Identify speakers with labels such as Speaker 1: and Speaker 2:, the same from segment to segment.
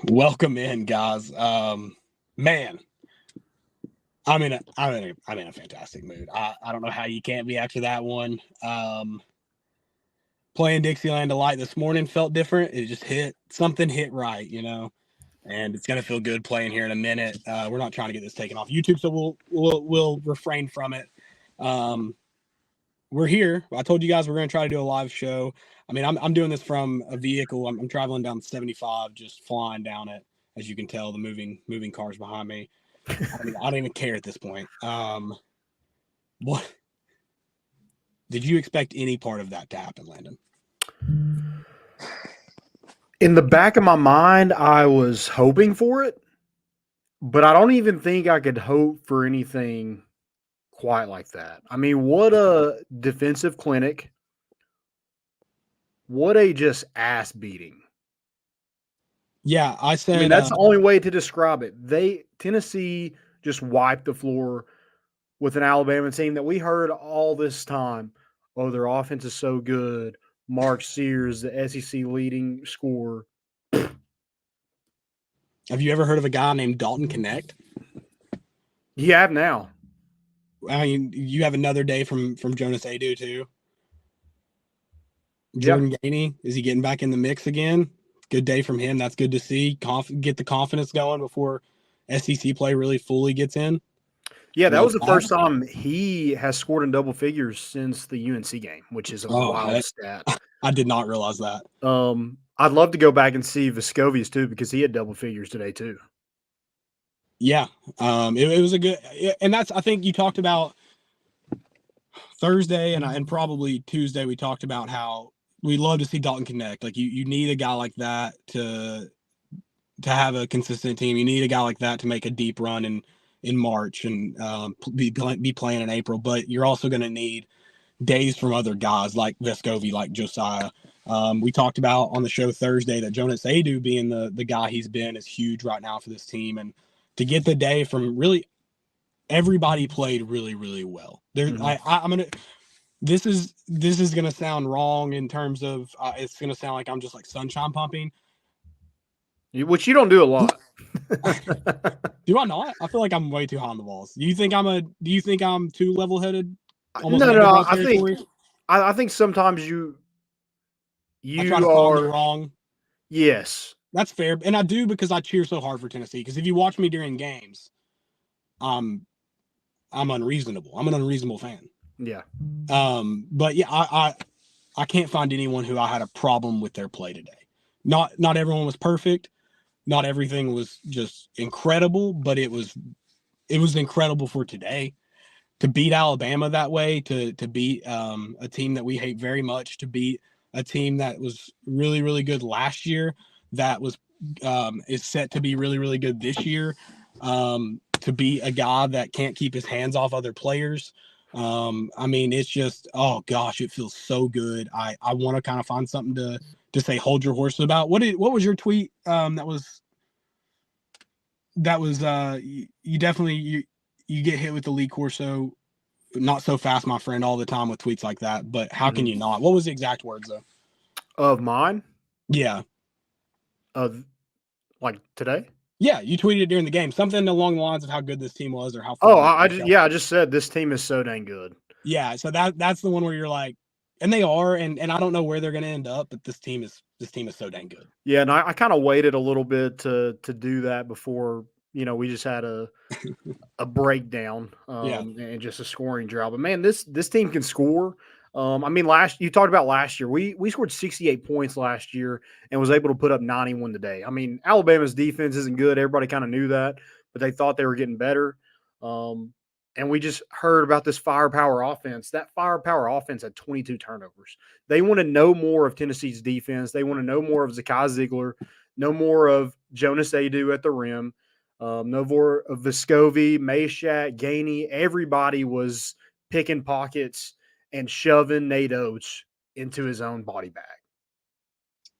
Speaker 1: Welcome in, guys. Man, I'm in a fantastic mood. I don't know how you can't be after that one. Playing Dixieland Delight this morning felt different. It just hit right, and it's gonna feel good playing here in a minute. We're not trying to get this taken off YouTube, so we'll refrain from it. Um, we're here. I told you guys we're gonna try to do a live show. I mean, I'm doing this from a vehicle. I'm traveling down 75, just flying down it. As you can tell, the moving cars behind me. I don't even care at this point. What did you expect any part of that to happen, Landon?
Speaker 2: In the back of my mind, I was hoping for it, but I don't even think I could hope for anything quite like that. I mean, what a defensive clinic. What a just ass beating.
Speaker 1: Yeah, I
Speaker 2: I mean,
Speaker 1: said
Speaker 2: that's the only way to describe it. Tennessee just wiped the floor with an Alabama team that we heard all this time. Oh, their offense is so good. Mark Sears, the SEC leading scorer.
Speaker 1: have you ever heard of a guy named Dalton Connect?
Speaker 2: You have now.
Speaker 1: I mean, you have another day from Jonas Adu too. Jordan Gainey, is he getting back in the mix again? Good day from him. That's good to see. Get the confidence going before SEC play really fully gets in.
Speaker 2: Yeah, that
Speaker 1: Love
Speaker 2: was the
Speaker 1: that.
Speaker 2: first time he has scored in double figures since the UNC game, which is a
Speaker 1: Oh,
Speaker 2: wild stat.
Speaker 1: I did not realize that.
Speaker 2: I'd love to go back and see Vescovius too because he had double figures today too.
Speaker 1: Yeah, it was a good, and that's I think you talked about Thursday and probably Tuesday. We talked about how we love to see Dalton connect. Like you need a guy like that to have a consistent team. You need a guy like that to make a deep run in March and be playing in April. But you're also going to need days from other guys like Vescovi, like Josiah. We talked about on the show Thursday that Jonas Adu being the guy he's been is huge right now for this team. And to get the day from really everybody played really, really well. I'm going to, this is going to sound wrong in terms of, it's going to sound like I'm just like sunshine pumping.
Speaker 2: Which you don't do a lot.
Speaker 1: Do I not? I feel like I'm way too high on the balls. Do you think I'm too level headed?
Speaker 2: No. I think sometimes you
Speaker 1: I try to find the
Speaker 2: are.
Speaker 1: wrong.
Speaker 2: Yes,
Speaker 1: That's fair, and I do because I cheer so hard for Tennessee. Because if you watch me during games, I'm unreasonable. I'm an unreasonable fan.
Speaker 2: Yeah.
Speaker 1: But yeah, I can't find anyone who I had a problem with their play today. Not everyone was perfect. Not everything was just incredible, but it was incredible for today. To beat Alabama that way, to beat a team that we hate very much, to beat a team that was really, really good last year, that was is set to be really, really good this year, to beat a guy that can't keep his hands off other players. I mean, it's just, oh gosh, it feels so good. I want to kind of find something to say hold your horses about. What was your tweet? That was you definitely you get hit with the Lee Corso not so fast, my friend, all the time with tweets like that. But how can you not? What was the exact words though?
Speaker 2: Of mine?
Speaker 1: Yeah.
Speaker 2: Of like today?
Speaker 1: Yeah, you tweeted it during the game. Something along the lines of how good this team was or how
Speaker 2: Oh,
Speaker 1: far.
Speaker 2: I just said this team is so dang good.
Speaker 1: Yeah, so that's the one where you're like, and they are, and I don't know where they're gonna end up, but this team is so dang good.
Speaker 2: Yeah, and I kind of waited a little bit to do that before we just had a breakdown and just a scoring drought. But man, this team can score. I mean, you talked about last year. We scored 68 points last year and was able to put up 91 today. I mean, Alabama's defense isn't good. Everybody kind of knew that, but they thought they were getting better. And we just heard about this firepower offense. That firepower offense had 22 turnovers. They want to know more of Tennessee's defense. They want to know more of Zakai Ziegler, no more of Jonas Adu at the rim. No more of Vescovi, Meshack, Gainey. Everybody was picking pockets and shoving Nate Oates into his own body bag.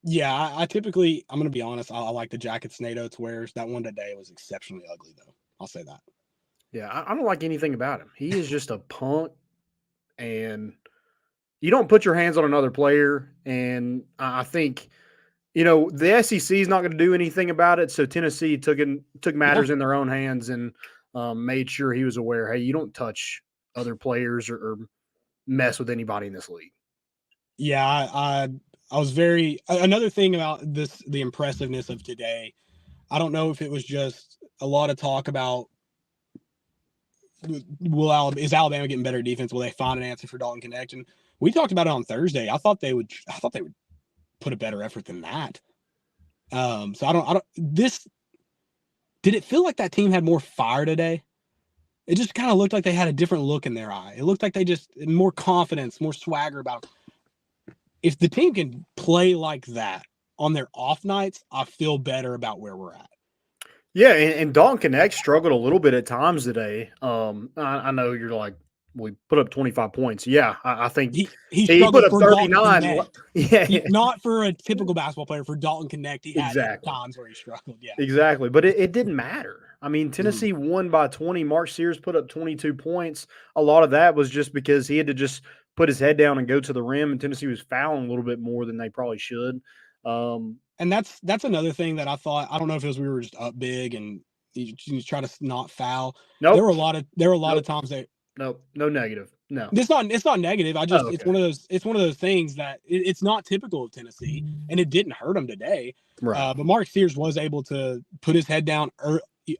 Speaker 1: Yeah, I typically, I'm going to be honest, I like the jackets Nate Oates wears. That one today was exceptionally ugly, though. I'll say that.
Speaker 2: Yeah, I don't like anything about him. He is just a punk, and you don't put your hands on another player. And I think The SEC is not going to do anything about it. So Tennessee took
Speaker 1: Yeah.
Speaker 2: matters in their own hands and made sure he was aware. Hey, you don't touch other players or mess with anybody in this league.
Speaker 1: Yeah, I was very another thing about the impressiveness of today. I don't know if it was just a lot of talk about is Alabama getting better defense? Will they find an answer for Dalton Connect? And we talked about it on Thursday. I thought they would put a better effort than that. So I don't this did it feel like that team had more fire today? It just kind of looked like they had a different look in their eye. It looked like they just more confidence, more swagger about it. If the team can play like that on their off nights, I feel better about where we're at.
Speaker 2: Yeah, and Dalton Connect struggled a little bit at times today. I know you're like, we put up 25 points. Yeah, I think
Speaker 1: he
Speaker 2: he put
Speaker 1: struggled
Speaker 2: up
Speaker 1: for Dalton
Speaker 2: 39.
Speaker 1: Connect.
Speaker 2: Yeah,
Speaker 1: Not for a typical basketball player. For Dalton Connect, he had
Speaker 2: exactly.
Speaker 1: times where he struggled. Yeah,
Speaker 2: Exactly. But it didn't matter. I mean, Tennessee
Speaker 1: Mm-hmm.
Speaker 2: won by 20. Mark Sears put up 22 points. A lot of that was just because he had to just put his head down and go to the rim, and Tennessee was fouling a little bit more than they probably should.
Speaker 1: And that's another thing that I thought. I don't know if it was we were just up big and you try to not foul.
Speaker 2: Nope.
Speaker 1: There were a lot of times that
Speaker 2: Nope. No negative. No.
Speaker 1: it's not negative. I just
Speaker 2: Okay.
Speaker 1: it's one of those things that it's not typical of Tennessee, and it didn't hurt them today.
Speaker 2: Right.
Speaker 1: But Mark Sears was able to put his head down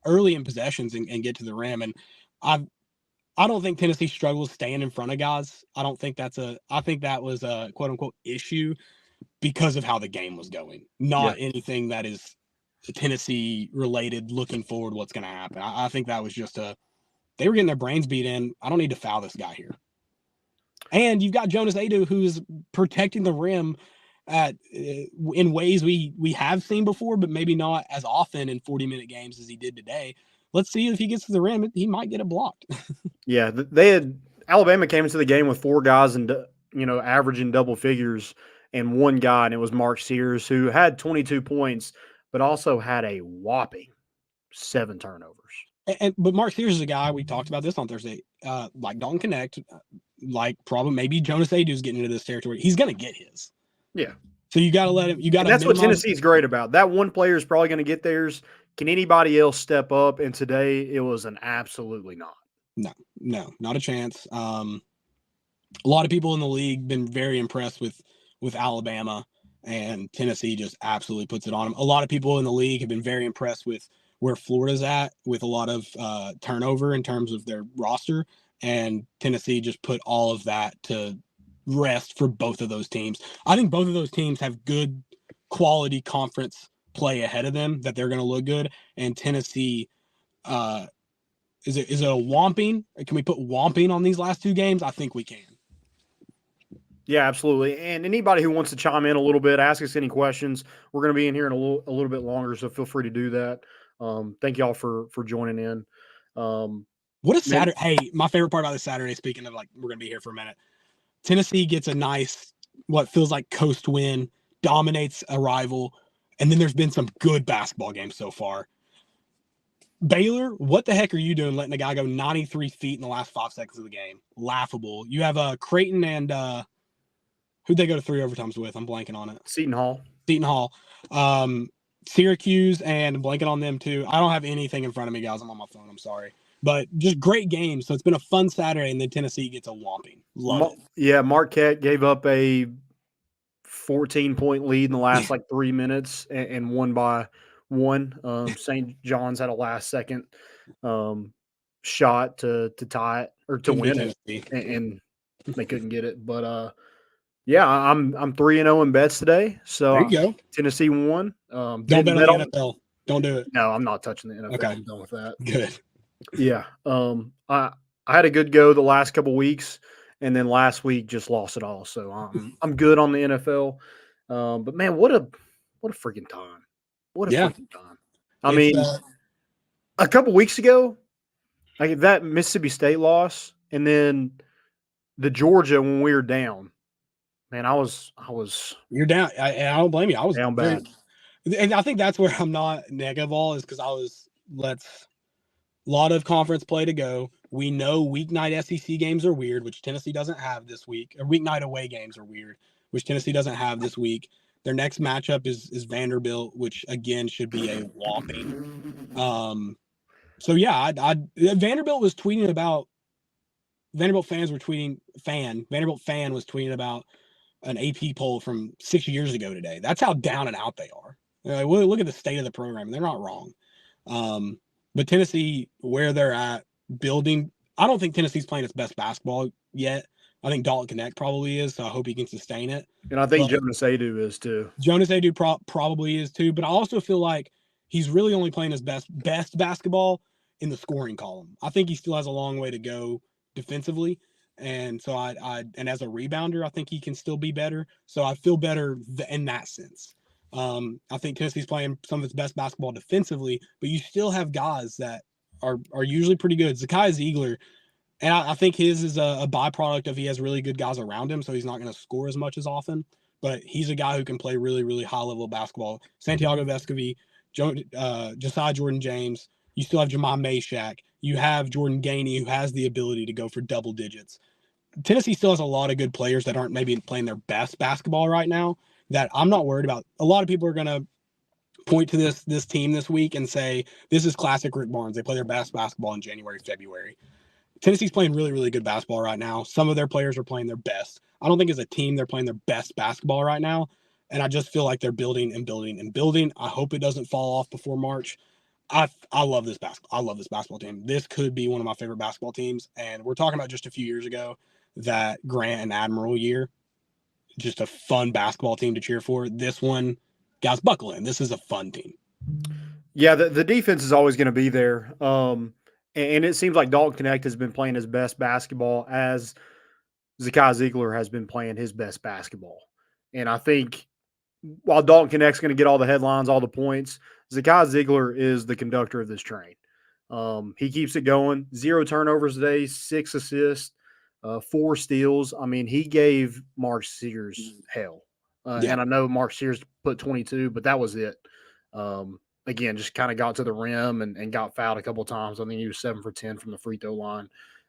Speaker 1: early in possessions and get to the rim. And I don't think Tennessee struggles staying in front of guys. I think that was a quote unquote issue because of how the game was going, not anything that is Tennessee related. Looking forward, what's going to happen? I think that was just they were getting their brains beat in. I don't need to foul this guy here. And you've got Jonas Adu, who's protecting the rim in ways we have seen before, but maybe not as often in 40-minute games as he did today. Let's see if he gets to the rim. He might get it blocked.
Speaker 2: Yeah, Alabama came into the game with four guys and averaging double figures and one guy, and it was Mark Sears, who had 22 points, but also had a whopping 7 turnovers.
Speaker 1: But Mark Sears is a guy, we talked about this on Thursday, like Dalton Connect, like probably maybe Jonas Adu's getting into this territory. He's going to get his.
Speaker 2: Yeah.
Speaker 1: So you got to let him. You got to.
Speaker 2: That's what Tennessee's great about. That one player is probably going to get theirs. Can anybody else step up? And today it was an absolutely not.
Speaker 1: No, not a chance. A lot of people in the league been very impressed with Alabama, and Tennessee just absolutely puts it on them. A lot of people in the league have been very impressed with where Florida's at with a lot of turnover in terms of their roster, and Tennessee just put all of that to rest for both of those teams. I think both of those teams have good quality conference play ahead of them that they're going to look good, and Tennessee is it a whomping? Can we put whomping on these last two games? I think we can.
Speaker 2: Yeah, absolutely. And anybody who wants to chime in a little bit, ask us any questions. We're going to be in here in a little bit longer, so feel free to do that. Thank y'all for joining in.
Speaker 1: What a Saturday! Hey, my favorite part about this Saturday. Speaking of, like, we're going to be here for a minute. Tennessee gets a nice, what feels like coast win, dominates a rival, and then there's been some good basketball games so far. Baylor, what the heck are you doing letting a guy go 93 feet in the last 5 seconds of the game? Laughable. You have Creighton and who'd they go to 3 overtimes with? I'm blanking on it.
Speaker 2: Seton Hall.
Speaker 1: Syracuse, and I'm blanking on them too. I don't have anything in front of me, guys. I'm on my phone. I'm sorry. But just great games. So it's been a fun Saturday, and then Tennessee gets a whomping. Love it.
Speaker 2: Yeah, Marquette gave up a 14-point lead in the last 3 minutes and won by 1. St. John's had a last-second shot to tie it or to win it, and they couldn't get it. But yeah, I'm 3-0 in bets today. So
Speaker 1: there you go.
Speaker 2: Tennessee won.
Speaker 1: Don't bet on the NFL. Don't do it.
Speaker 2: No, I'm not touching the NFL.
Speaker 1: Okay.
Speaker 2: I'm done with that.
Speaker 1: Good.
Speaker 2: Yeah. I had a good go the last couple weeks, and then last week just lost it all. So I'm good on the NFL. But man, what a freaking time! What a freaking time! I mean, a couple weeks ago, like that Mississippi State loss, and then the Georgia when we were down. Man, I was.
Speaker 1: You're down. I don't blame you. I was
Speaker 2: down bad,
Speaker 1: and I think that's where I'm not negative all is because I was. A lot of conference play to go. We know weeknight SEC games are weird, which Tennessee doesn't have this week. Or weeknight away games are weird, which Tennessee doesn't have this week. Their next matchup is Vanderbilt, which again should be a whopping. So yeah, Vanderbilt was tweeting about Vanderbilt fans were tweeting Vanderbilt fan was tweeting about an AP poll from 6 years ago today. That's how down and out they are. Look at the state of the program. They're not wrong. But Tennessee, where they're at, building. I don't think Tennessee's playing its best basketball yet. I think Dalton Connect probably is, so I hope he can sustain it.
Speaker 2: And I think Jonas Adu is too.
Speaker 1: Jonas Adu probably is too, but I also feel like he's really only playing his best basketball in the scoring column. I think he still has a long way to go defensively. And so and as a rebounder, I think he can still be better. So I feel better in that sense. I think Tennessee's playing some of its best basketball defensively, but you still have guys that are usually pretty good. Zakai Ziegler, and I think his is a byproduct of he has really good guys around him, so he's not going to score as much as often. But he's a guy who can play really, really high level basketball. Santiago Vescovi, Josiah Jordan James. You still have Jamal Meshack. You have Jordan Gainey, who has the ability to go for double digits. Tennessee still has a lot of good players that aren't maybe playing their best basketball right now that I'm not worried about. A lot of people are going to point to this team this week and say, this is classic Rick Barnes. They play their best basketball in January, February. Tennessee's playing really, really good basketball right now. Some of their players are playing their best. I don't think as a team they're playing their best basketball right now. And I just feel like they're building and building and building. I hope it doesn't fall off before March. I love this basketball. I love this basketball team. This could be one of my favorite basketball teams. And we're talking about just a few years ago, that Grant and Admiral year, just a fun basketball team to cheer for. This one, guys, buckle in. This is a fun team.
Speaker 2: Yeah, the defense is always going to be there. And it seems like Dalton Connect has been playing his best basketball as Zakai Ziegler has been playing his best basketball. And I think while Dalton Connect's going to get all the headlines, all the points, Zakai Ziegler is the conductor of this train. He keeps it going. 0 turnovers today, 6 assists, 4 steals. I mean, he gave Mark Sears hell. And I know Mark Sears put 22, but that was it. Again, just kind of got to the rim and got fouled a couple of times. I think he was 7 for 10 from the free throw line.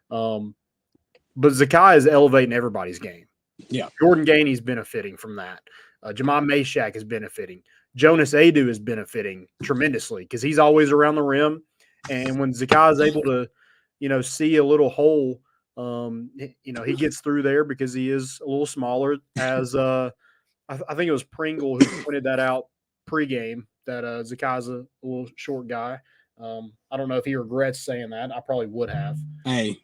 Speaker 2: But Zakai is elevating everybody's game.
Speaker 1: Yeah.
Speaker 2: Jordan Gainey's benefiting from that. Jamal Meshack is benefiting. Jonas Adu is benefiting tremendously because he's always around the rim. And when Zakai is able to, see a little hole, he gets through there because he is a little smaller. As I think it was Pringle who pointed that out pregame, that Zakai's a little short guy. I don't know if he regrets saying that. I probably would have.
Speaker 1: Hey,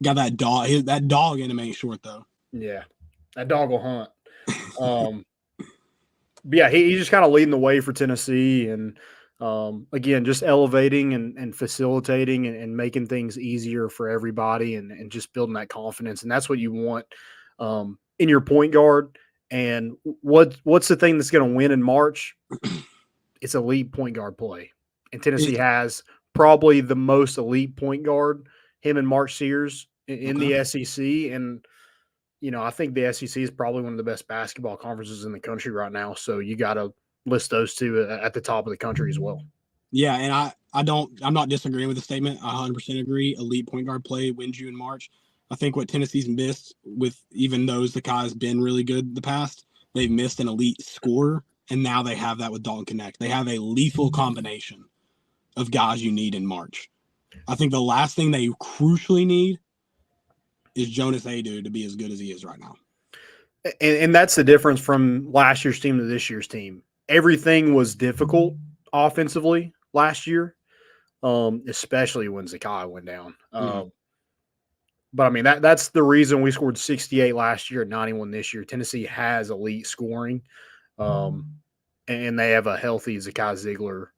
Speaker 1: got that dog. That dog in him ain't short though.
Speaker 2: Yeah, that dog will hunt. But yeah, he's just kind of leading the way for Tennessee, and again, just elevating and facilitating and making things easier for everybody, and just building that confidence. And that's what you want in your point guard. And what's the thing that's going to win in March? It's elite point guard play. And Tennessee has probably the most elite point guard, him and Mark Sears, in the SEC. And, I think the SEC is probably one of the best basketball conferences in the country right now. So you got to list those two at the top of the country as well.
Speaker 1: Yeah, and I'm not disagreeing with the statement. I 100% agree. Elite point guard play wins you in March. I think what Tennessee's missed, with even those the guys been really good the past, they've missed an elite scorer, and now they have that with Dalton Connect. They have a lethal combination of guys you need in March. I think the last thing they crucially need is Jonas Adu to be as good as he is right now.
Speaker 2: And that's the difference from last year's team to this year's team. Everything was difficult offensively last year, especially when Zakai went down. But, I mean, that's the reason we scored 68 last year and 91 this year. Tennessee has elite scoring, and they have a healthy Zakai Ziegler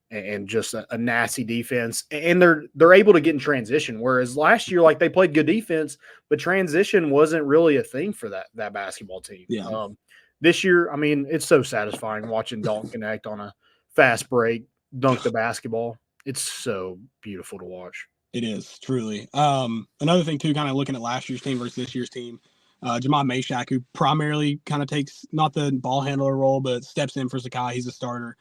Speaker 2: and just a nasty defense. And they're able to get in transition, whereas last year, they played good defense, but transition wasn't really a thing for that basketball team.
Speaker 1: Yeah.
Speaker 2: This year, I mean, it's so satisfying watching Dalton Connect on a fast break dunk the basketball. It's so beautiful to watch.
Speaker 1: It is, truly. Another thing, too, kind of looking at last year's team versus this year's team, Jamal Meshack, who primarily kind of takes not the ball handler role, but steps in for Zakai. He's a starter.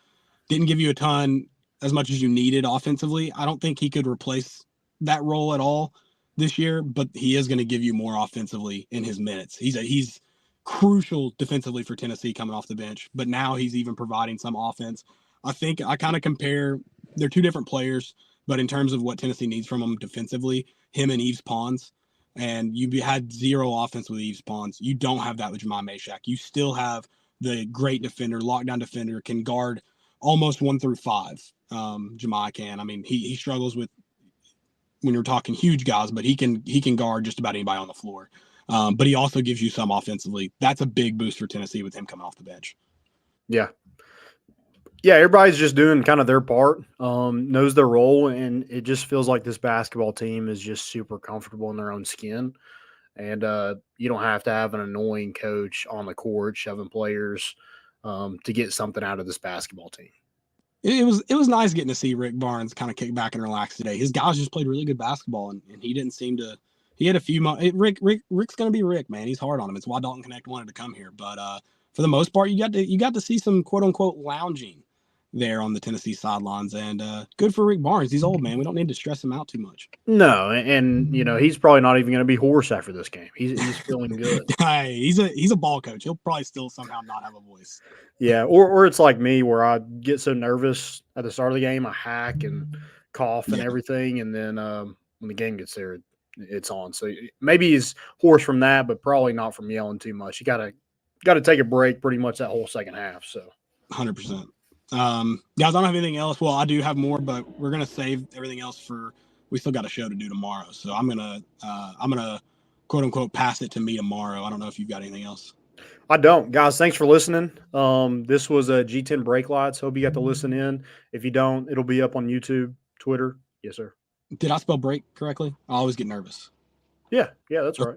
Speaker 1: Didn't give you a ton as much as you needed offensively. I don't think he could replace that role at all this year, but he is going to give you more offensively in his minutes. He's crucial defensively for Tennessee coming off the bench, but now he's even providing some offense. I think I kind of compare, they're two different players, but in terms of what Tennessee needs from him defensively, him and Yves Pons, and you had zero offense with Yves Pons. You don't have that with Jemai Meshack. You still have the great defender, lockdown defender, can guard almost 1 through 5. Jemai can. I mean, he struggles with when you're talking huge guys, but he can guard just about anybody on the floor. But he also gives you some offensively. That's a big boost for Tennessee with him coming off the bench.
Speaker 2: Yeah. Yeah, everybody's just doing kind of their part, knows their role, and it just feels like this basketball team is just super comfortable in their own skin. And you don't have to have an annoying coach on the court shoving players to get something out of this basketball team.
Speaker 1: It was nice getting to see Rick Barnes kind of kick back and relax today. His guys just played really good basketball, and he didn't seem to. He had a few. Rick's gonna be Rick, man. He's hard on him. It's why Dalton Connect wanted to come here. But for the most part, you got to see some quote unquote lounging there on the Tennessee sidelines, and good for Rick Barnes. He's old, man. We don't need to stress him out too much.
Speaker 2: No, and he's probably not even going to be hoarse after this game. He's feeling good.
Speaker 1: Hey, he's a ball coach. He'll probably still somehow not have a voice.
Speaker 2: Yeah, or it's like me where I get so nervous at the start of the game, I hack and cough and everything, and then when the game gets there, it's on. So maybe he's hoarse from that, but probably not from yelling too much. You got to take a break pretty much that whole second half. So
Speaker 1: 100%. Guys, I don't have anything else. Well, I do have more, but we're gonna save everything else for. We still got a show to do tomorrow, so I'm gonna quote unquote pass it to me tomorrow. I don't know if you've got anything else.
Speaker 2: I don't, guys. Thanks for listening. This was a G10 Brake Lights. Hope you got to listen in. If you don't, it'll be up on YouTube, Twitter. Yes, sir.
Speaker 1: Did I spell break correctly? I always get nervous.
Speaker 2: Yeah, that's right.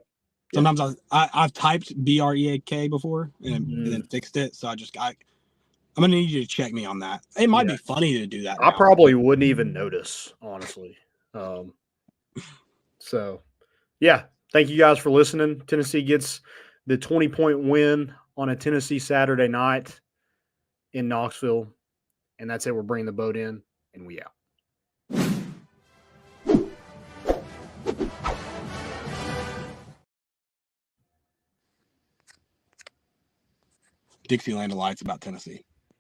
Speaker 1: Sometimes I've typed BREAK before and then fixed it, so I'm gonna need you to check me on that. It might be funny to do that.
Speaker 2: I probably wouldn't even notice, honestly. So, yeah, thank you guys for listening. Tennessee gets the 20-point win on a Tennessee Saturday night in Knoxville, and that's it. We're bringing the boat in, and we out.
Speaker 1: Dixieland Lights about Tennessee.